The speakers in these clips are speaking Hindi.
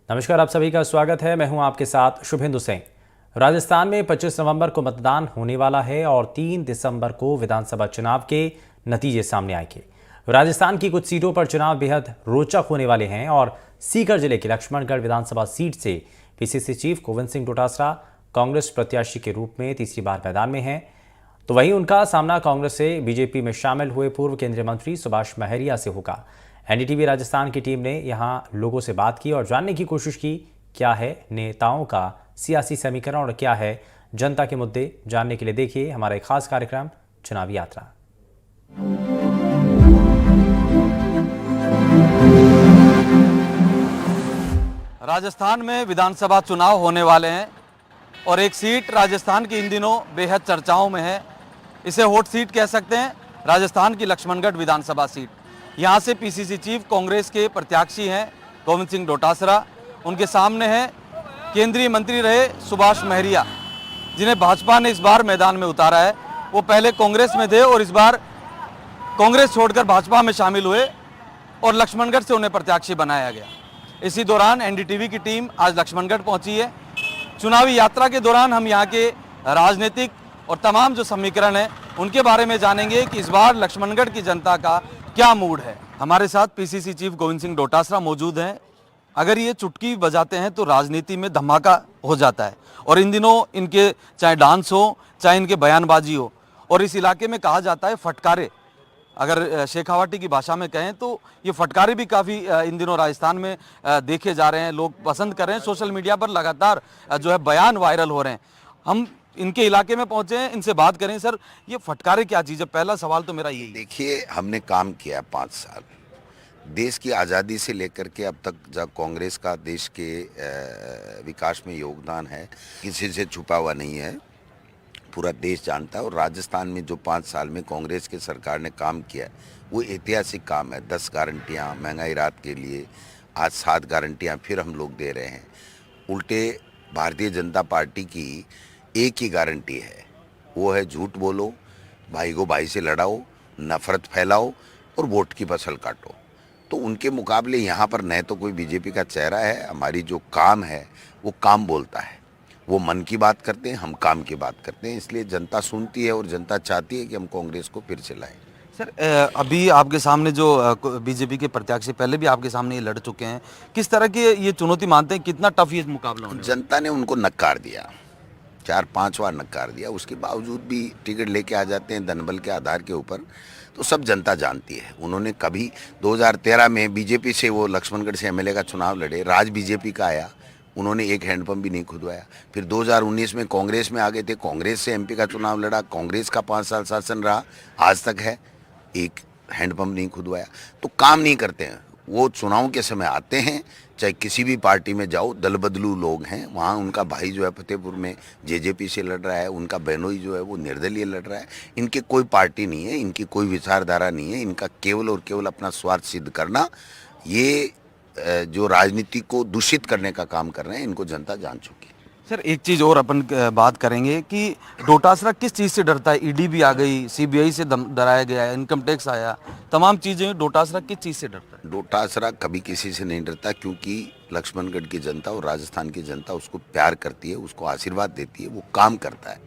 नमस्कार, आप सभी का स्वागत है। मैं हूं आपके साथ शुभेंदु सिंह। राजस्थान में 25 नवंबर को मतदान होने वाला है और 3 दिसंबर को विधानसभा चुनाव के नतीजे सामने आएंगे। राजस्थान की कुछ सीटों पर चुनाव बेहद रोचक होने वाले हैं और सीकर जिले की लक्ष्मणगढ़ विधानसभा सीट से पीसीसी चीफ गोविंद सिंह डोटासरा कांग्रेस प्रत्याशी के रूप में तीसरी बार मैदान में हैं। तो वहीं उनका सामना कांग्रेस से बीजेपी में शामिल हुए पूर्व केंद्रीय मंत्री सुभाष महरिया से होगा। एनडीटीवी राजस्थान की टीम ने यहां लोगों से बात की और जानने की कोशिश की क्या है नेताओं का सियासी समीकरण और क्या है जनता के मुद्दे। जानने के लिए देखिए हमारा एक खास कार्यक्रम चुनावी यात्रा। राजस्थान में विधानसभा चुनाव होने वाले हैं और एक सीट राजस्थान की इन दिनों बेहद चर्चाओं में है। इसे हॉट सीट कह सकते हैं, राजस्थान की लक्ष्मणगढ़ विधानसभा सीट। यहाँ से पीसीसी चीफ कांग्रेस के प्रत्याशी हैं गोविंद सिंह डोटासरा। उनके सामने है केंद्रीय मंत्री रहे सुभाष महरिया, जिन्हें भाजपा ने इस बार मैदान में उतारा है। वो पहले कांग्रेस में थे और इस बार कांग्रेस छोड़कर भाजपा में शामिल हुए और लक्ष्मणगढ़ से उन्हें प्रत्याशी बनाया गया। इसी दौरान एनडीटीवी की टीम आज लक्ष्मणगढ़ पहुंची है। चुनावी यात्रा के दौरान हम यहाँ के राजनीतिक और तमाम जो समीकरण हैं उनके बारे में जानेंगे कि इस बार लक्ष्मणगढ़ की जनता का क्या मूड है। हमारे साथ पीसीसी चीफ गोविंद सिंह डोटासरा मौजूद हैं। अगर ये चुटकी बजाते हैं तो राजनीति में धमाका हो जाता है और इन दिनों इनके चाहे डांस हो चाहे इनके बयानबाजी हो, और इस इलाके में कहा जाता है फटकारे, अगर शेखावाटी की भाषा में कहें तो ये फटकारे भी काफ़ी इन दिनों राजस्थान में देखे जा रहे हैं, लोग पसंद कर रहे हैं। सोशल मीडिया पर लगातार जो है बयान वायरल हो रहे हैं। हम इनके इलाके में पहुंचे हैं, इनसे बात करें। सर, ये फटकारे क्या चीज़ है? पहला सवाल तो मेरा यही। देखिए, हमने काम किया 5 साल, देश की आज़ादी से लेकर के अब तक जब कांग्रेस का देश के विकास में योगदान है, किसी से छुपा हुआ नहीं है, पूरा देश जानता है। और राजस्थान में जो 5 साल में कांग्रेस की सरकार ने काम किया वो ऐतिहासिक काम है। 10 गारंटियाँ महंगाई राहत के लिए, आज 7 गारंटियाँ फिर हम लोग दे रहे हैं। उल्टे भारतीय जनता पार्टी की एक ही गारंटी है, वो है झूठ बोलो, भाई को भाई से लड़ाओ, नफरत फैलाओ और वोट की फसल काटो। तो उनके मुकाबले यहाँ पर न तो कोई बीजेपी का चेहरा है। हमारी जो काम है वो काम बोलता है, वो मन की बात करते हैं, हम काम की बात करते हैं। इसलिए जनता सुनती है और जनता चाहती है कि हम कांग्रेस को फिर से लाएं। सर, अभी आपके सामने जो बीजेपी के प्रत्याशी पहले भी आपके सामने ये लड़ चुके हैं, किस तरह की ये चुनौती मानते हैं? कितना टफ ये मुकाबला होने? जनता ने उनको नकार दिया, 4-5 बार नकार दिया, उसके बावजूद भी टिकट लेके आ जाते हैं धनबल के आधार के ऊपर। तो सब जनता जानती है। उन्होंने कभी 2013 में बीजेपी से वो लक्ष्मणगढ़ से एमएलए का चुनाव लड़े, राज बीजेपी का आया, उन्होंने एक हैंडपंप भी नहीं खुदवाया। फिर 2019 में कांग्रेस में आ गए थे, कांग्रेस से एमपी का चुनाव लड़ा, कांग्रेस का 5 साल शासन रहा, आज तक है, एक हैंडपंप नहीं खुदवाया। तो काम नहीं करते हैं वो। चुनाव के समय आते हैं, चाहे किसी भी पार्टी में जाओ, दल बदलू लोग हैं। वहाँ उनका भाई जो है फतेहपुर में जेजेपी से लड़ रहा है, उनका बहनोई जो है वो निर्दलीय लड़ रहा है। इनकी कोई पार्टी नहीं है, इनकी कोई विचारधारा नहीं है, इनका केवल और केवल अपना स्वार्थ सिद्ध करना, ये जो राजनीति को दूषित करने का काम कर रहे हैं, इनको जनता जान चुकी है। सर, एक चीज़ और अपन बात करेंगे कि डोटासरा किस चीज़ से डरता है? ईडी भी आ गई, सीबीआई से डराया गया है, इनकम टैक्स आया, तमाम चीज़ें। डोटासरा किस चीज़ से डरता है? डोटासरा कभी किसी से नहीं डरता, क्योंकि लक्ष्मणगढ़ की जनता और राजस्थान की जनता उसको प्यार करती है, उसको आशीर्वाद देती है, वो काम करता है।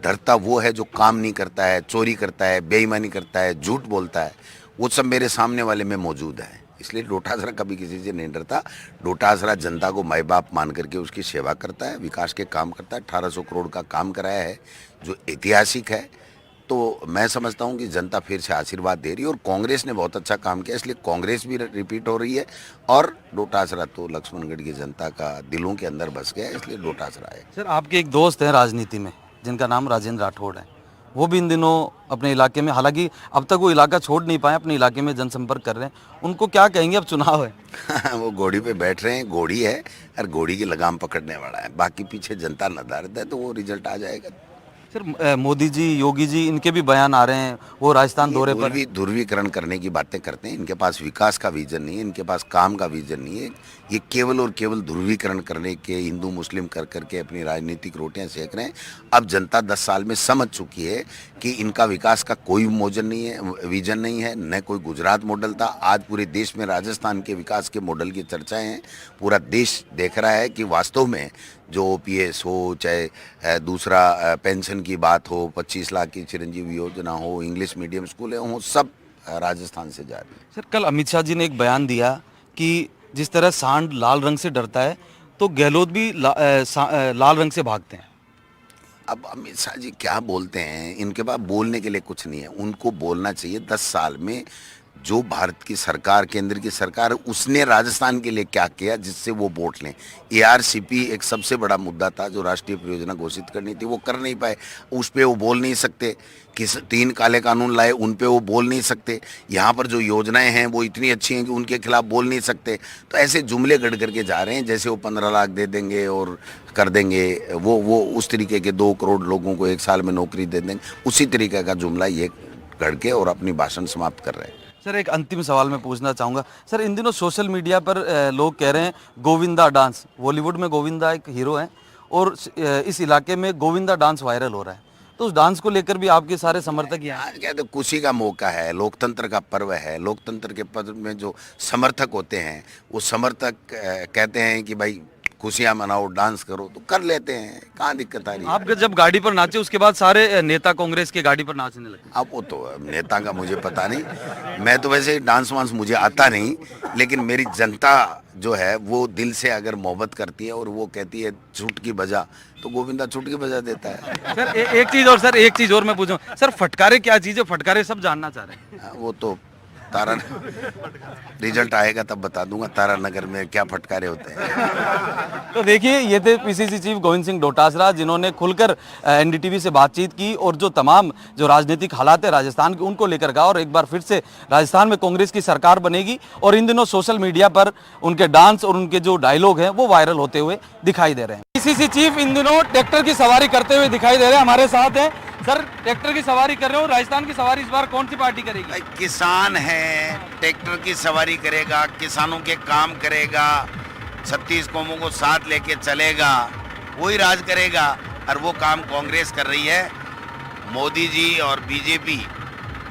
डरता वो है जो काम नहीं करता है, चोरी करता है, बेईमानी करता है, झूठ बोलता है। वो सब मेरे सामने वाले में मौजूद है। इसलिए डोटासरा कभी किसी से नहीं डरता। डोटासरा जनता को माई बाप मान करके उसकी सेवा करता है, विकास के काम करता है। 1800 करोड़ का काम कराया है जो ऐतिहासिक है। तो मैं समझता हूं कि जनता फिर से आशीर्वाद दे रही है और कांग्रेस ने बहुत अच्छा काम किया, इसलिए कांग्रेस भी रिपीट हो रही है। और डोटासरा तो लक्ष्मणगढ़ की जनता का दिलों के अंदर बस गया है, इसलिए डोटासरा है। सर, आपके एक दोस्त हैं राजनीति में जिनका नाम राजेंद्र राठौड़ है, वो भी इन दिनों अपने इलाके में, हालांकि अब तक वो इलाका छोड़ नहीं पाए, अपने इलाके में जनसंपर्क कर रहे हैं। उनको क्या कहेंगे? अब चुनाव है। वो घोड़ी पे बैठ रहे हैं, घोड़ी है और घोड़ी की लगाम पकड़ने वाला है, बाकी पीछे जनता नदारद है, तो वो रिजल्ट आ जाएगा। सर मोदी जी, योगी जी, इनके भी बयान आ रहे हैं, वो राजस्थान दौरे पर हैं। ध्रुवीकरण करने की बातें करते हैं। इनके पास विकास का विजन नहीं है, इनके पास काम का विजन नहीं है। ये केवल और केवल ध्रुवीकरण करने के, हिंदू मुस्लिम कर करके अपनी राजनीतिक रोटियां सेक रहे हैं। अब जनता 10 साल में समझ चुकी है कि इनका विकास का कोई विजन नहीं है, न कोई गुजरात मॉडल था। आज पूरे देश में राजस्थान के विकास के मॉडल की चर्चाएं हैं। पूरा देश देख रहा है कि वास्तव में जो ओपीएस हो, चाहे दूसरा पेंशन की बात हो, 25 लाख की चिरंजीवी योजना हो, इंग्लिश मीडियम स्कूलें हो, सब राजस्थान से जा रही है। सर कल अमित शाह जी ने एक बयान दिया कि जिस तरह सांड लाल रंग से डरता है तो गहलोत भी लाल रंग से भागते हैं। अब अमित शाह जी क्या बोलते हैं, इनके पास बोलने के लिए कुछ नहीं है। उनको बोलना चाहिए 10 साल में जो भारत की सरकार, केंद्र की सरकार, उसने राजस्थान के लिए क्या किया जिससे वो वोट लें। एआरसीपी एक सबसे बड़ा मुद्दा था जो राष्ट्रीय परियोजना घोषित करनी थी, वो कर नहीं पाए। उस पर वो बोल नहीं सकते। किस 3 काले कानून लाए, उन पे वो बोल नहीं सकते। यहाँ पर जो योजनाएं हैं वो इतनी अच्छी हैं कि उनके खिलाफ बोल नहीं सकते। तो ऐसे जुमले गढ़ करके जा रहे हैं जैसे वो 15 लाख दे देंगे और कर देंगे, वो उस तरीके के 2 करोड़ लोगों को 1 साल में नौकरी दे देंगे, उसी तरीके का जुमला ये गढ़ के और अपनी भाषण समाप्त कर रहे हैं। सर एक अंतिम सवाल मैं पूछना चाहूँगा। सर इन दिनों सोशल मीडिया पर लोग कह रहे हैं गोविंदा डांस, बॉलीवुड में गोविंदा एक हीरो हैं और इस इलाके में गोविंदा डांस वायरल हो रहा है, तो उस डांस को लेकर भी आपके सारे समर्थक यहाँ आज क्या तो खुशी का मौका है, लोकतंत्र का पर्व है। लोकतंत्र के पर्व में जो समर्थक होते हैं वो समर्थक कहते हैं कि भाई खुशियाँ मनाओ, डांस करो, तो कर लेते हैं, कहाँ दिक्कत आ रही है। आप जब गाड़ी पर नाचे उसके बाद सारे नेता कांग्रेस के गाड़ी पर नाचने लगे। अब वो तो नेता का मुझे पता नहीं, मैं तो वैसे डांस वांस मुझे आता नहीं, लेकिन मेरी जनता जो है वो दिल से अगर मोहब्बत करती है और वो कहती है चुटकी बजा, तो गोविंदा चुटकी बजा देता है। सर एक चीज और, सर एक चीज और मैं पूछूं, सर फटकारे क्या चीज है? फटकारे सब जानना चाह रहे हैं। वो तो तारा रिजल्ट आएगा तब बता दूंगा तारा नगर में क्या फटकारे होते हैं। तो देखिए ये थे पीसीसी चीफ गोविंद सिंह डोटासरा, जिन्होंने खुलकर एनडीटीवी से बातचीत की और जो तमाम जो राजनीतिक हालात है राजस्थान के उनको लेकर कहा, और एक बार फिर से राजस्थान में कांग्रेस की सरकार बनेगी। और इन दिनों सोशल मीडिया पर उनके डांस और उनके जो डायलॉग हैं वो वायरल होते हुए दिखाई दे रहे हैं। पीसीसी चीफ इन दिनों ट्रैक्टर की सवारी करते हुए दिखाई दे रहे हैं, हमारे साथ हैं। सर ट्रैक्टर की सवारी कर रहे हो, राजस्थान की सवारी इस बार कौन सी पार्टी करेगी? भाई किसान है, ट्रैक्टर की सवारी करेगा, किसानों के काम करेगा, 36 कौमों को साथ लेके चलेगा, वही राज करेगा। और वो काम कांग्रेस कर रही है। मोदी जी और बीजेपी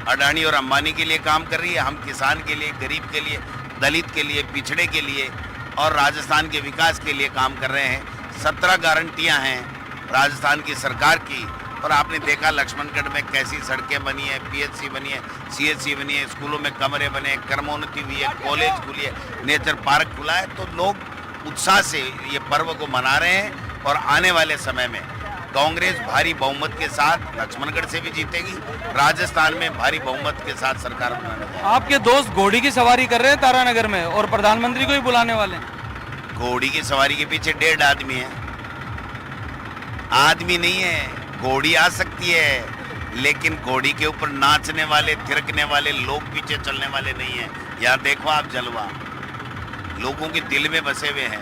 अडानी और अंबानी के लिए काम कर रही है, हम किसान के लिए, गरीब के लिए, दलित के लिए, पिछड़े के लिए और राजस्थान के विकास के लिए काम कर रहे हैं। 17 गारंटियां हैं राजस्थान की सरकार की, और आपने देखा लक्ष्मणगढ़ में कैसी सड़कें बनी है, पीएचसी बनी है, सीएचसी बनी है, स्कूलों में कमरे बने, कर्मोन्नति हुई है, कॉलेज खुली है, नेचर पार्क खुला है। तो लोग उत्साह से ये पर्व को मना रहे हैं और आने वाले समय में कांग्रेस भारी बहुमत के साथ लक्ष्मणगढ़ से भी जीतेगी, राजस्थान में भारी बहुमत के साथ सरकार बनाने वाली है। आपके दोस्त घोड़ी की सवारी कर रहे हैं तारानगर में और प्रधानमंत्री को ही बुलाने वाले हैं। घोड़ी की सवारी के पीछे 1.5 आदमी है, आदमी नहीं है। घोड़ी आ सकती है लेकिन घोड़ी के ऊपर नाचने वाले, थिरकने वाले लोग पीछे चलने वाले नहीं है। यार देखो आप जलवा, लोगों के दिल में बसे हुए हैं।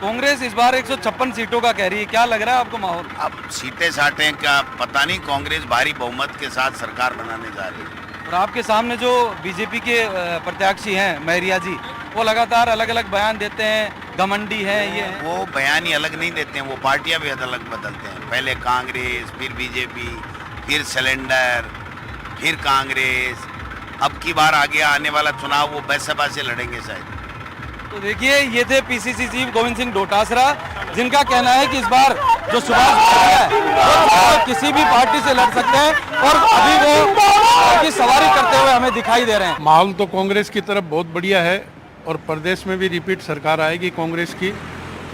कांग्रेस इस बार 156 सीटों का कह रही है, क्या लग रहा है आपको माहौल? अब सीटें साटें क्या पता नहीं, कांग्रेस भारी बहुमत के साथ सरकार बनाने जा रही है। और आपके सामने जो बीजेपी के प्रत्याशी हैं महरिया जी, वो लगातार अलग अलग बयान देते हैं, घमंडी है ये है। वो बयान ही अलग नहीं देते हैं, वो पार्टियां भी अलग बदलते हैं। पहले कांग्रेस, फिर बीजेपी, फिर सिलेंडर, फिर कांग्रेस। अब की बार आगे आने वाला चुनाव वो बैसपा से लड़ेंगे शायद। तो देखिए ये थे पीसीसी चीफ गोविंद सिंह डोटासरा, जिनका कहना है कि इस बार जो सुभाष भाटिया है वो किसी भी पार्टी से लड़ सकते हैं और अभी वो की सवारी करते हुए हमें दिखाई दे रहे हैं। माहौल तो कांग्रेस की तरफ बहुत बढ़िया है और प्रदेश में भी रिपीट सरकार आएगी कांग्रेस की।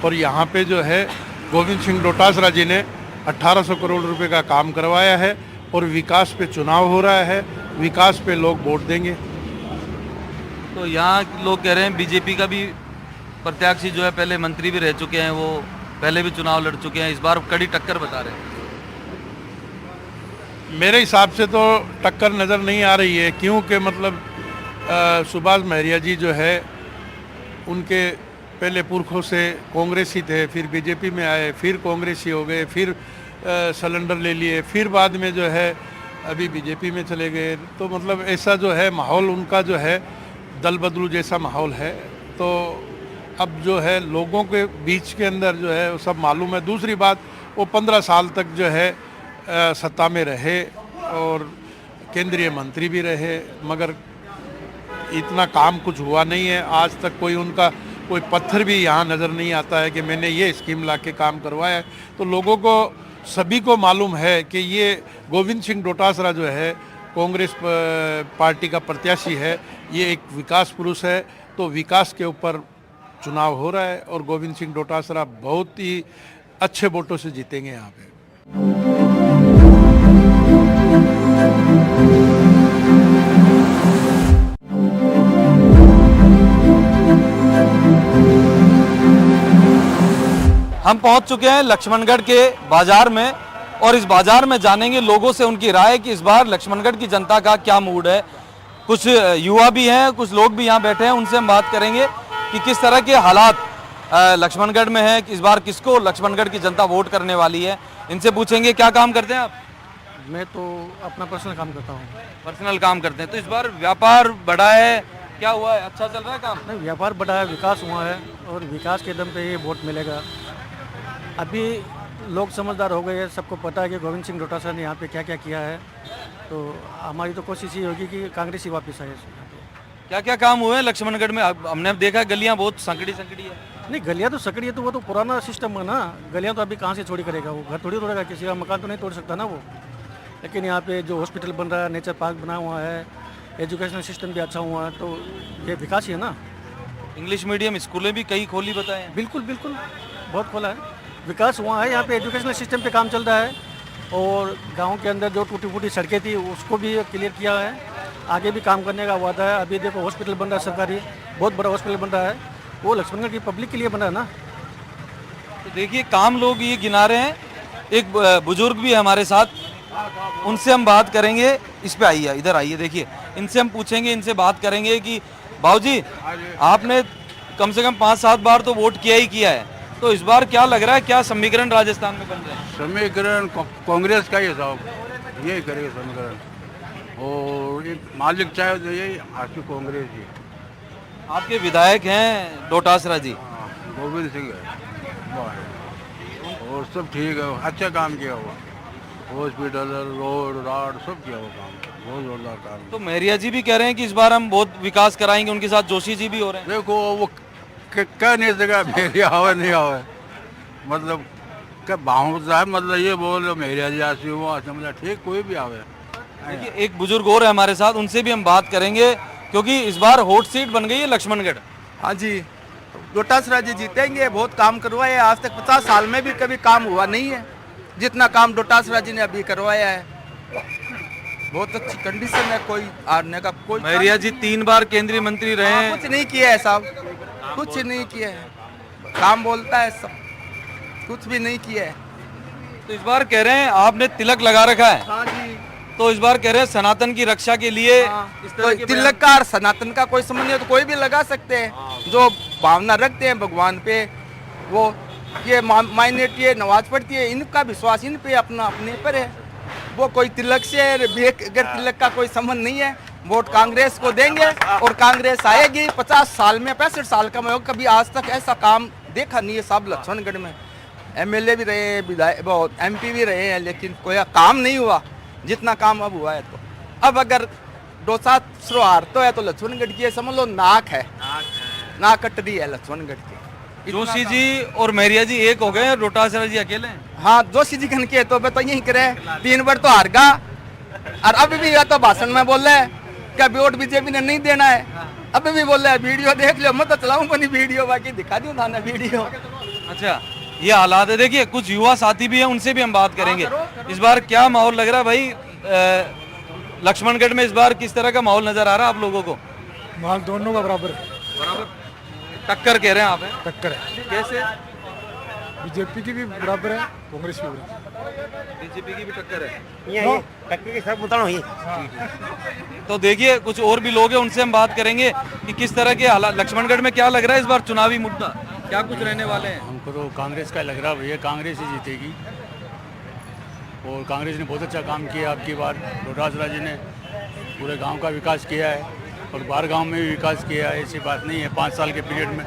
और यहाँ पे जो है गोविंद सिंह डोटासरा जी ने 1800 करोड़ रुपए का काम करवाया है और विकास पे चुनाव हो रहा है, विकास पे लोग वोट देंगे। तो यहाँ लोग कह रहे हैं बीजेपी का भी प्रत्याशी जो है पहले मंत्री भी रह चुके हैं, वो पहले भी चुनाव लड़ चुके हैं, इस बार कड़ी टक्कर बता रहे हैं। मेरे हिसाब से तो टक्कर नज़र नहीं आ रही है, क्योंकि मतलब सुभाष महरिया जी जो है उनके पहले पुरखों से कांग्रेसी थे, फिर बीजेपी में आए, फिर कांग्रेसी हो गए, फिर सिलेंडर ले लिए, फिर बाद में जो है अभी बीजेपी में चले गए। तो मतलब ऐसा जो है माहौल उनका जो है दल बदलू जैसा माहौल है। तो अब जो है लोगों के बीच के अंदर जो है वो सब मालूम है। दूसरी बात, वो 15 साल तक जो है सत्ता में रहे और केंद्रीय मंत्री भी रहे, मगर इतना काम कुछ हुआ नहीं है। आज तक कोई उनका कोई पत्थर भी यहाँ नज़र नहीं आता है कि मैंने ये स्कीम ला के काम करवाया है। तो लोगों को सभी को मालूम है कि ये गोविंद सिंह डोटासरा जो है कांग्रेस पार्टी का प्रत्याशी है, ये एक विकास पुरुष है। तो विकास के ऊपर चुनाव हो रहा है और गोविंद सिंह डोटासरा बहुत ही अच्छे वोटों से जीतेंगे यहाँ पे। हम पहुंच चुके हैं लक्ष्मणगढ़ के बाजार में और इस बाजार में जानेंगे लोगों से उनकी राय कि इस बार लक्ष्मणगढ़ की जनता का क्या मूड है। कुछ युवा भी हैं, कुछ लोग भी यहाँ बैठे हैं, उनसे हम बात करेंगे कि किस तरह के हालात लक्ष्मणगढ़ में है, इस बार किसको लक्ष्मणगढ़ की जनता वोट करने वाली है। इनसे पूछेंगे क्या काम करते हैं आप? मैं तो अपना पर्सनल काम करता हूँ। पर्सनल काम करते हैं। तो इस बार व्यापार बढ़ा है, क्या हुआ है, अच्छा चल रहा है काम? नहीं, व्यापार बढ़ा है, विकास हुआ है और विकास के दम पे ये वोट मिलेगा। अभी लोग समझदार हो गए हैं, सबको पता है कि गोविंद सिंह डोटासरा ने यहाँ पे क्या क्या किया है। तो हमारी तो कोशिश ये होगी कि कांग्रेस ही वापस आए। क्या क्या काम हुए हैं लक्ष्मणगढ़ में? हमने देखा गलियाँ बहुत संकड़ी है। नहीं, गलियाँ तो सकड़ी है, तो वो तो पुराना सिस्टम है ना। गलियाँ तो अभी कहाँ से छोड़ी करेगा वो, घर थोड़ी तोड़ेगा, किसी का मकान तो नहीं तोड़ सकता ना वो। लेकिन यहाँ पे जो हॉस्पिटल बन रहा है, नेचर पार्क बना हुआ है, एजुकेशनल सिस्टम भी अच्छा हुआ है, तो ये विकास ही है ना। इंग्लिश मीडियम स्कूलें भी कई खोली बताए हैं। बिल्कुल बिल्कुल, बहुत खोला है, विकास हुआ है। यहाँ पे एजुकेशनल सिस्टम पे काम चल रहा है और गांव के अंदर जो टूटी फूटी सड़कें थी उसको भी क्लियर किया है। आगे भी काम करने का वादा है। अभी देखो हॉस्पिटल बन रहा है, सरकारी बहुत बड़ा हॉस्पिटल बन रहा है, वो लक्ष्मणगढ़ की पब्लिक के लिए बना है ना। तो देखिए काम लोग ये गिना रहे हैं। एक बुजुर्ग भी है हमारे साथ, उनसे हम बात करेंगे। इस पे आइए, इधर आइए, देखिए इनसे हम पूछेंगे, इनसे बात करेंगे कि बाबूजी आपने कम से कम 5-7 बार तो वोट किया ही किया है, तो इस बार क्या लग रहा है, क्या समीकरण राजस्थान में बन रहा है? समीकरण कांग्रेस का ही साहब, यही करेगा समीकरण। और एक मालिक चाहे तो यही आपकी कांग्रेस ही। आपके विधायक हैं डोटासरा जी? गोविंद सिंह है और सब ठीक है, अच्छा काम किया हुआ। हॉस्पिटल, रोड राड सब किया हुआ काम, बहुत जोरदार काम। तो मेहरिया जी भी कह रहे हैं कि इस बार हम बहुत विकास कराएंगे, उनके साथ जोशी जी भी हो रहे हैं। देखो वो कह नहीं सका मेरी आवे नहीं आवे, मतलब क्या भाव साहब, मतलब ये बोल मेहरिया जी आसी हुआ, मतलब ठीक कोई भी आवे। देखिए एक बुजुर्ग और है हमारे साथ, उनसे भी हम बात करेंगे क्योंकि इस बार हॉट सीट बन गई है लक्ष्मणगढ़। हाँ जी, डोटासरा जी जीतेंगे, बहुत काम करवाए हैं। आज तक 50 साल में भी कभी काम हुआ नहीं है जितना काम डोटासरा जी ने अभी करवाया है। बहुत अच्छी कंडीशन है, कोई हारने का कोई। मेहरिया जी 3 बार केंद्रीय मंत्री रहे हैं। कुछ नहीं किया है साहब, कुछ नहीं किया है। काम बोलता है सब, कुछ भी नहीं किया है। तो इस बार कह रहे हैं आपने तिलक लगा रखा है। हाँ जी, तो इस बार कह रहे हैं सनातन की रक्षा के लिए इस तरह के तिलक का और सनातन का कोई संबंध नहीं है, तो कोई भी लगा सकते हैं। जो भावना रखते हैं भगवान पे, वो ये माइनॉरिटी है, नमाज पढ़ती है, इनका विश्वास इन पे अपना अपने पर है। वो कोई तिलक से अगर तिलक का कोई संबंध नहीं है। वोट कांग्रेस को देंगे और कांग्रेस आएगी। 50 साल में 65 साल का मैं कभी आज तक ऐसा काम देखा नहीं है साहब लक्ष्मणगढ़ में। MLA भी रहे हैं, विधायक MP भी रहे हैं, लेकिन कोई काम नहीं हुआ जितना काम अब हुआ है। तो अब अगर 2-7 हार तो है तो लक्ष्मणगढ़ की समझ लो नाक है, नाक कट रही है लक्ष्मणगढ़ की। जोशी जी और मेहरिया जी एक हो गए, डोटासरा जी अकेले हैं। हाँ, जोशी जी के तो मैं तो यही करे 3 बार तो हार गा और अभी भी या तो भाषण में बोल रहे हैं क्या वोट बीजेपी ने नहीं देना है। अभी भी बोल रहे हैं, वीडियो देख लो, मैं तो चलाऊंगा नहीं वीडियो, बाकी दिखा दूं थाना वीडियो। अच्छा, ये हालात है। देखिए कुछ युवा साथी भी हैं, उनसे भी हम बात करेंगे। इस बार क्या माहौल लग रहा है भाई लक्ष्मणगढ़ में? इस बार किस तरह का माहौल नजर आ रहा है आप लोगों को? माहौल दोनों का बराबर है। बराबर टक्कर कह रहे हैं आप? हैं टक्कर है, कैसे? बीजेपी की भी बराबर है, कांग्रेस की भी। बीजेपी की भी टक्कर है। ये टक्कर के सब बताओ ये। तो देखिए कुछ और भी लोग हैं, उनसे हम बात करेंगे कि किस तरह के हालात लक्ष्मणगढ़ में क्या लग रहा है इस बार चुनावी मुद्दा क्या कुछ रहने वाले हैं। हमको तो कांग्रेस का लग रहा है भैया, कांग्रेस ही जीतेगी। और कांग्रेस ने बहुत अच्छा काम किया। अब की बार डोटासरा जी ने पूरे गांव का विकास किया है और बाहर गांव में भी विकास किया है। ऐसी बात नहीं है, 5 साल के पीरियड में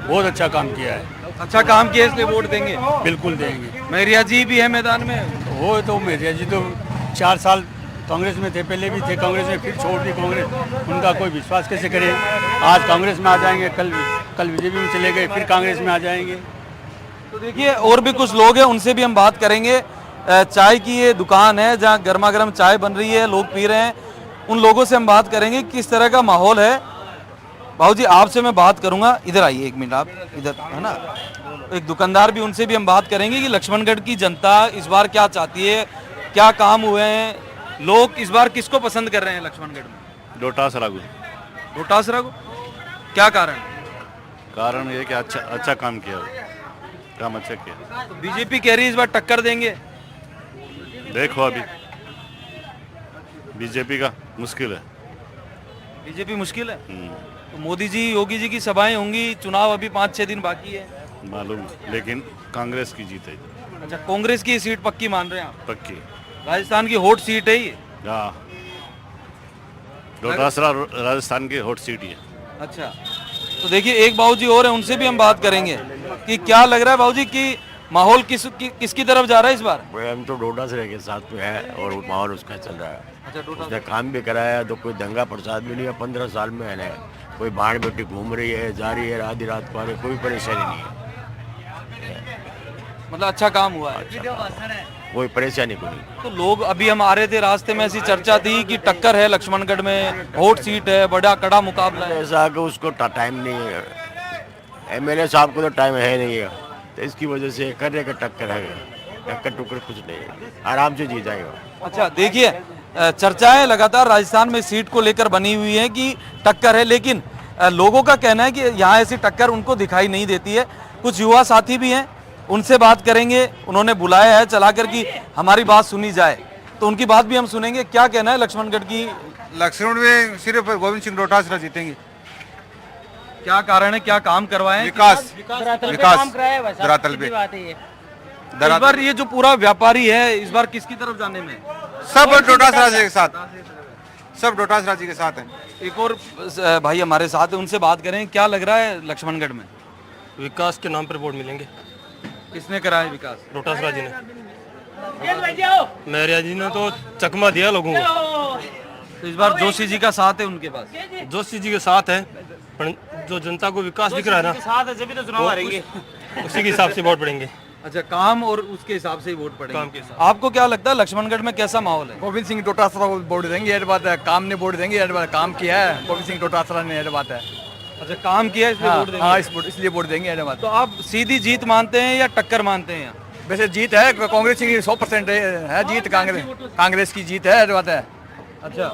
बहुत अच्छा काम किया है। अच्छा काम किया इसलिए वोट देंगे। बिल्कुल देंगे। मैरिया जी भी है मैदान में। वो तो मेरिया जी तो 4 साल कांग्रेस में थे, पहले भी थे कांग्रेस में, फिर छोड़ दी कांग्रेस। उनका कोई विश्वास कैसे करे। आज कांग्रेस में आ जाएंगे, कल बीजेपी में चले गए, फिर कांग्रेस में आ जाएंगे। तो देखिए और भी कुछ लोग हैं, उनसे भी हम बात करेंगे। चाय की ये दुकान है जहाँ गर्मा गर्म चाय बन रही है, लोग पी रहे हैं। उन लोगों से हम बात करेंगे किस तरह का माहौल है। भाऊ जी आपसे मैं बात करूंगा, इधर आइए एक मिनट, आप इधर है ना। एक दुकानदार भी, उनसे भी हम बात करेंगे कि लक्ष्मणगढ़ की जनता इस बार क्या चाहती है, क्या काम हुए हैं, लोग इस बार किसको पसंद कर रहे हैं लक्ष्मणगढ़ में। डोटासरा को। डोटासरा को क्या कारण? कारण ये कि अच्छा काम किया, काम अच्छा किया। तो बीजेपी कह रही है इस बार टक्कर देंगे। देखो अभी बीजेपी का मुश्किल है। बीजेपी मुश्किल है। तो मोदी जी योगी जी की सभाएं होंगी, चुनाव अभी 5-6 दिन बाकी है मालूम, लेकिन कांग्रेस की जीत है। अच्छा कांग्रेस की सीट पक्की मान रहे हैं आप? पक्की। राजस्थान की हॉट सीट है ये। हाँ, डोटासरा राजस्थान की हॉट सीट है। अच्छा तो देखिए एक बाबूजी और है, उनसे भी हम बात करेंगे कि क्या लग रहा है बाबूजी कि माहौल किसकी तरफ जा रहा है इस बार। हम तो डोटासरा के साथ में है और माहौल उसका चल रहा है। अच्छा उसने काम भी कराया, तो कोई दंगा प्रसाद भी नहीं है 15 साल में है ना। कोई बाढ़ बेटी घूम रही है, जा रही है, आधी रात को आ रही है, कोई परेशानी नहीं है। मतलब अच्छा काम हुआ है। कोई परेशानी को नहीं। तो लोग अभी हम आ रहे थे रास्ते में, ऐसी चर्चा थी कि टक्कर है लक्ष्मणगढ़ में, हॉट सीट है, बड़ा कड़ा मुकाबला है। ऐसा कि उसको टाइम नहीं है, एमएलए साहब को तो टाइम है नहीं है, तो इसकी वजह से करने का टक्कर है। टक्कर टुक्कर कुछ नहीं है, आराम से जी जाएगा। अच्छा देखिए चर्चाएं लगातार राजस्थान में सीट को लेकर बनी हुई है कि टक्कर है, लेकिन लोगों का कहना है कि यहाँ ऐसी टक्कर उनको दिखाई नहीं देती है। कुछ युवा साथी भी हैं, उनसे बात करेंगे। उन्होंने बुलाया है चलाकर कि हमारी बात सुनी जाए, तो उनकी बात भी हम सुनेंगे। क्या कहना है लक्ष्मणगढ़ की? लक्ष्मण में सिर्फ गोविंद सिंह डोटासरा जीतेंगे। क्या कारण है, क्या काम करवाए? विकास धरातल पे। इस बार ये जो पूरा व्यापारी है इस बार किसकी तरफ जाने में? सब डोटासरा जी के साथ, सब डोटासरा जी के साथ हैं। एक और भाई हमारे साथ है, उनसे बात करें। क्या लग रहा है लक्ष्मणगढ़ में? विकास के नाम पर वोट मिलेंगे। किसने कराया विकास? डोटासरा जी ने। मैरिया जी ने तो चकमा दिया लोगों को। तो इस बार जोशी जी का साथ है उनके पास? जोशी जी के साथ है, पर जो जनता को विकास दिख रहा है ना, साथ है जब तो चुनाव हारेंगे। उसी के हिसाब से वोट पड़ेंगे। अच्छा काम और उसके हिसाब से ही वोट पड़ेंगे। आपको क्या लगता है लक्ष्मणगढ़ में कैसा माहौल है? गोविंद सिंह डोटासरा को वोट देंगे, ये बात है। काम ने वोट देंगे, ये बात। काम किया है गोविंद सिंह डोटासरा ने, ये बात है। अच्छा काम किया है इसलिए वोट देंगे। हाँ इसलिए वोट देंगे, ये बात। तो आप सीधी जीत मानते हैं या टक्कर मानते हैं? वैसे जीत है कांग्रेस की 100% है जीत, कांग्रेस की जीत है, ये बात है। अच्छा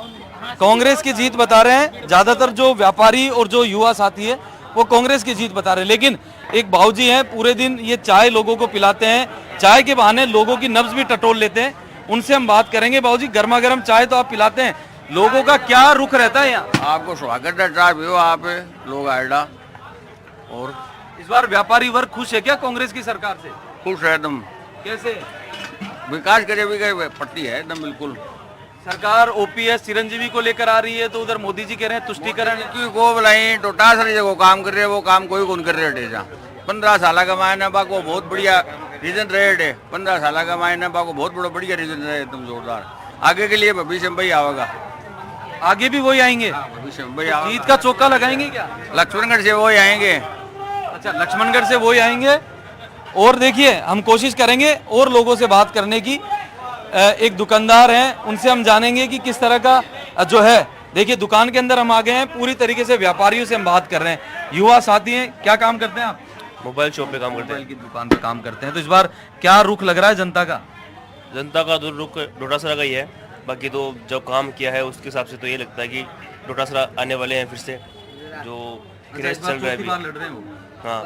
कांग्रेस की जीत बता रहे हैं ज्यादातर जो व्यापारी और जो युवा साथी है, वो कांग्रेस की जीत बता रहे हैं। लेकिन एक भाऊजी हैं, पूरे दिन ये चाय लोगों को पिलाते हैं, चाय के बहाने लोगों की नब्ज भी टटोल लेते हैं। उनसे हम बात करेंगे। भाऊजी गर्मा गर्म चाय तो आप पिलाते हैं, लोगों का क्या रुख रहता है यहाँ? आपको स्वागत है, चाय पियो आप लोग आएगा। और इस बार व्यापारी वर्ग खुश है क्या कांग्रेस की सरकार से? खुश है एकदम। कैसे? विकास करे भी गए पट्टी है एकदम बिल्कुल। सरकार ओपीएस चिरंजीवी को लेकर आ रही है, तो उधर मोदी जी कह रहे हैं तुष्टीकरण। को बुलाई टोटासरा जो काम कर रहे हैं वो काम कोई कौन कर रहे है। 15 साल का मायना बा को बहुत बढ़िया रीजन रहे है। 15 साल का मायना बा को बहुत बड़ा बढ़िया रीजन रहे, एकदम जोरदार। आगे के लिए भविष्य में भाई आवेगा, आगे भी वही आएंगे। भविष्य में भाई आवेगा। जीत का चौका लगाएंगे क्या? लक्ष्मणगढ़ से वही आएंगे। अच्छा लक्ष्मणगढ़ से वही आएंगे। और देखिए हम कोशिश करेंगे और लोगों से बात करने की। एक दुकानदार हैं, उनसे हम जानेंगे कि किस तरह का जो है। देखिए दुकान के अंदर हम आ गए हैं, पूरी तरीके से व्यापारियों से हम बात कर रहे हैं। युवा साथी हैं, क्या काम करते हैं आप? मोबाइल शॉप पे काम करते हैं। मोबाइल की दुकान पे काम करते हैं। तो इस बार क्या रुख लग रहा है जनता का? जनता का तो रुख डोटासरा का ही है। बाकी तो जो काम किया है उसके हिसाब से तो ये लगता है कि डोटासरा आने वाले हैं फिर से, जो क्रेज चल रहा है अभी। लड़ रहे हैं वो। हाँ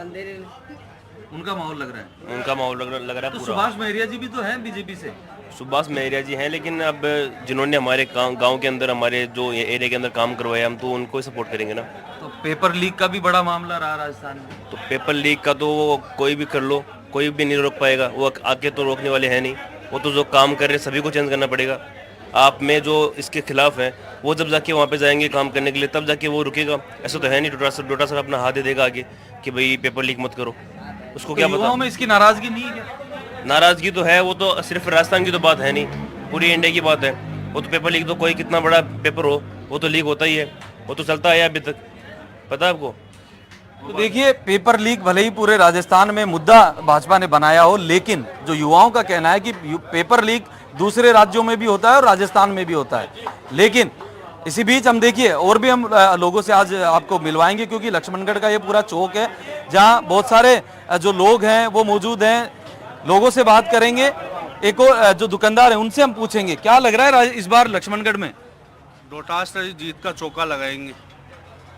उनका माहौल लग रहा है। उनका माहौल लग रहा है तो पूरा। सुभाष महरिया जी भी तो हैं बीजेपी से। सुभाष महरिया जी हैं, लेकिन अब जिन्होंने हमारे गांव के अंदर, हमारे जो एरिया के अंदर काम करवाया, हम तो उनको ही सपोर्ट करेंगे ना। तो पेपर लीक का भी बड़ा मामला रहा राजस्थान में। तो पेपर लीक का तो कोई भी कर लो, कोई भी नहीं रोक पाएगा। वो आके तो रोकने वाले हैं नहीं। वो तो जो काम कर रहे हैं सभी को चेंज करना पड़ेगा। आप में जो इसके खिलाफ हैं वो जब जाके वहाँ पे जाएंगे काम करने के लिए तब जाके वो रुकेगा। ऐसा तो है नहीं डोटासरा अपना हाथ दे देगा आगे कि भाई पेपर लीक मत करो। उसको क्या पता। युवाओं में इसकी नाराजगी नहीं है क्या? नाराजगी तो है, वो तो सिर्फ राजस्थान की तो बात है नहीं, पूरी इंडिया की बात है। वो तो पेपर लीक तो कोई कितना बड़ा पेपर हो वो तो लीक होता ही है, वो तो चलता है अभी तक, पता है आपको। तो देखिए पेपर लीक भले ही पूरे राजस्थान में मुद्दा भाजपा ने बनाया हो, लेकिन जो युवाओं का कहना है कि पेपर लीक दूसरे राज्यों में भी होता है और राजस्थान में भी होता है। लेकिन इसी बीच हम देखिए और भी हम लोगों से आज आपको मिलवाएंगे, क्योंकि लक्ष्मणगढ़ का ये पूरा चौक है जहां बहुत सारे जो लोग हैं वो मौजूद हैं। लोगों से बात करेंगे, एक और जो दुकानदार है उनसे हम पूछेंगे क्या लग रहा है इस बार लक्ष्मणगढ़ में। डोटासरा जी जीत का चौका लगाएंगे।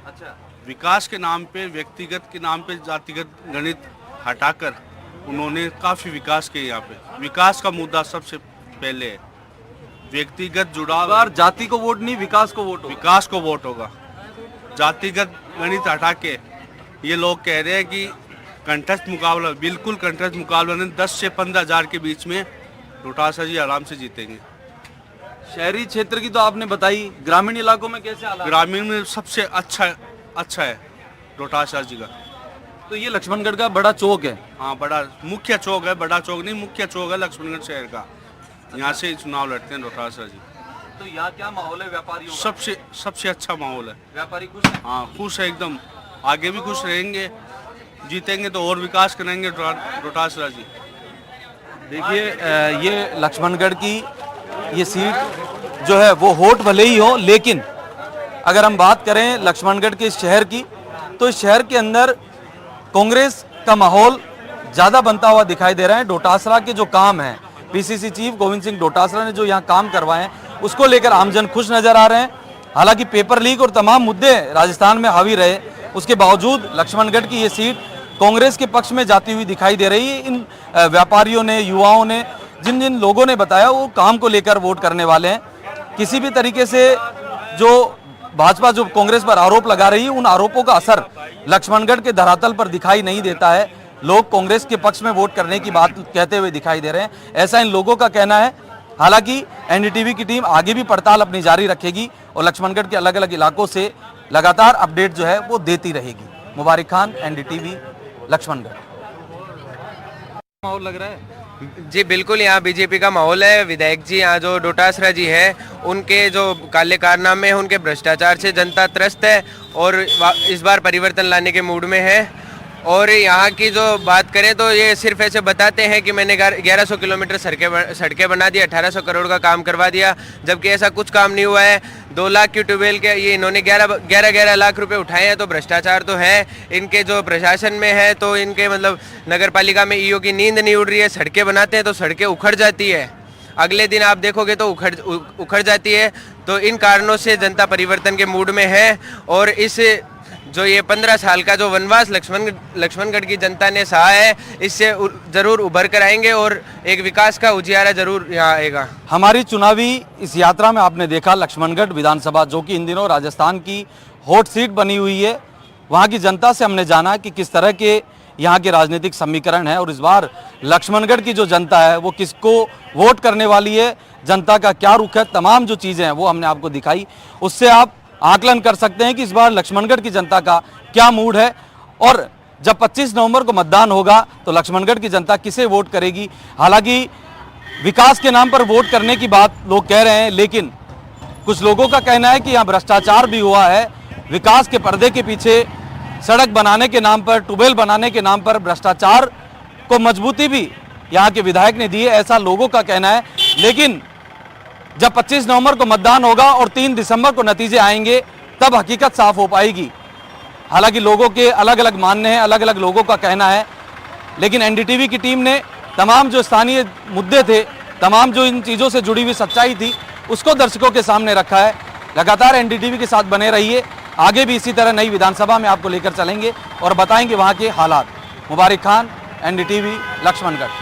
अच्छा, विकास के नाम पे, व्यक्तिगत के नाम पे जातिगत गणित हटाकर उन्होंने काफ़ी विकास किया। यहाँ पे विकास का मुद्दा सबसे पहले है, व्यक्तिगत जुड़ाव। बार जाति को वोट नहीं विकास को वोट, विकास को वोट होगा। जातिगत गणित हटा के ये लोग कह रहे हैं कि कंटेस्ट मुकाबला, बिल्कुल कंटेस्ट मुकाबला नहीं, 10 से 15 हज़ार के बीच में डोटासरा जी आराम से जीतेंगे। शहरी क्षेत्र की तो आपने बताई, ग्रामीण इलाकों में कैसे हालात? ग्रामीण में सबसे अच्छा है डोटासरा जी का। तो ये लक्ष्मणगढ़ का बड़ा चौक है। हाँ, बड़ा मुख्य चौक है, बड़ा चौक नहीं, मुख्य चौक है लक्ष्मणगढ़ शहर का। यहाँ से चुनाव लड़ते हैं डोटासरा जी। तो यहाँ क्या माहौल है व्यापारियों का? सबसे अच्छा माहौल है। व्यापारी खुश है? हाँ, खुश है एकदम, आगे भी खुश रहेंगे, जीतेंगे तो और विकास करेंगे डोटासरा जी। देखिए ये लक्ष्मणगढ़ की ये सीट जो है वो होट भले ही हो, लेकिन अगर हम बात करें लक्ष्मणगढ़ के शहर की तो इस शहर के अंदर कांग्रेस का माहौल ज़्यादा बनता हुआ दिखाई दे रहा है। डोटासरा के जो काम हैं, पीसीसी चीफ गोविंद सिंह डोटासरा ने जो यहाँ काम करवाए हैं उसको लेकर आमजन खुश नजर आ रहे हैं। हालांकि पेपर लीक और तमाम मुद्दे राजस्थान में हावी रहे, उसके बावजूद लक्ष्मणगढ़ की ये सीट कांग्रेस के पक्ष में जाती हुई दिखाई दे रही है। इन व्यापारियों ने, युवाओं ने, जिन जिन लोगों ने बताया वो काम को लेकर वोट करने वाले हैं। किसी भी तरीके से जो भाजपा जो कांग्रेस पर आरोप लगा रही है उन आरोपों का असर लक्ष्मणगढ़ के धरातल पर दिखाई नहीं देता है। लोग कांग्रेस के पक्ष में वोट करने की बात कहते हुए दिखाई दे रहे हैं, ऐसा इन लोगों का कहना है। हालांकि एनडीटीवी की टीम आगे भी पड़ताल अपनी जारी रखेगी और लक्ष्मणगढ़ के अलग अलग इलाकों से लगातार अपडेट जो है वो देती रहेगी। मुबारक खान, एनडीटीवी, लक्ष्मणगढ़। माहौल लग रहा है जी, बिल्कुल यहाँ बीजेपी का माहौल है। विधायक जी यहाँ जो डोटासरा जी हैं उनके जो काले कारनामे हैं, उनके भ्रष्टाचार से जनता त्रस्त है और इस बार परिवर्तन लाने के मूड में है। और यहाँ की जो बात करें तो ये सिर्फ ऐसे बताते हैं कि मैंने 1100 किलोमीटर सड़कें बना दी, 1800 करोड़ का काम करवा दिया, जबकि ऐसा कुछ काम नहीं हुआ है। 2 लाख की ट्यूबवेल के ये इन्होंने 11 लाख रुपए उठाए हैं। तो भ्रष्टाचार तो है इनके जो प्रशासन में है। तो इनके मतलब नगर पालिका में ईओ की नींद नहीं उड़ रही है। सड़कें बनाते हैं तो सड़कें उखड़ जाती है, अगले दिन आप देखोगे तो उखड़ जाती है। तो इन कारणों से जनता परिवर्तन के मूड में है। और इस जो ये 15 साल का जो वनवास लक्ष्मणगढ़ की जनता ने सहा है, इससे जरूर उभर कर आएंगे और एक विकास का उजियारा जरूर यहाँ आएगा। हमारी चुनावी इस यात्रा में आपने देखा लक्ष्मणगढ़ विधानसभा जो कि इन दिनों राजस्थान की हॉट सीट बनी हुई है, वहाँ की जनता से हमने जाना कि किस तरह के यहाँ के राजनीतिक समीकरण है और इस बार लक्ष्मणगढ़ की जो जनता है वो किसको वोट करने वाली है, जनता का क्या रुख है, तमाम जो चीज़ें हैं वो हमने आपको दिखाई। उससे आप आकलन कर सकते हैं कि इस बार लक्ष्मणगढ़ की जनता का क्या मूड है और जब 25 नवंबर को मतदान होगा तो लक्ष्मणगढ़ की जनता किसे वोट करेगी। हालांकि विकास के नाम पर वोट करने की बात लोग कह रहे हैं, लेकिन कुछ लोगों का कहना है कि यहाँ भ्रष्टाचार भी हुआ है। विकास के पर्दे के पीछे सड़क बनाने के नाम पर, ट्यूबवेल बनाने के नाम पर भ्रष्टाचार को मजबूती भी यहाँ के विधायक ने दी है, ऐसा लोगों का कहना है। लेकिन जब 25 नवंबर को मतदान होगा और 3 दिसंबर को नतीजे आएंगे तब हकीकत साफ हो पाएगी। हालांकि लोगों के अलग अलग मानने हैं, अलग अलग लोगों का कहना है, लेकिन एनडीटीवी की टीम ने तमाम जो स्थानीय मुद्दे थे, तमाम जो इन चीज़ों से जुड़ी हुई सच्चाई थी, उसको दर्शकों के सामने रखा है। लगातार एनडीटीवी के साथ बने रहिए, आगे भी इसी तरह नई विधानसभा में आपको लेकर चलेंगे और बताएंगे वहाँ के हालात। मुबारक खान, एनडीटीवी, लक्ष्मणगढ़।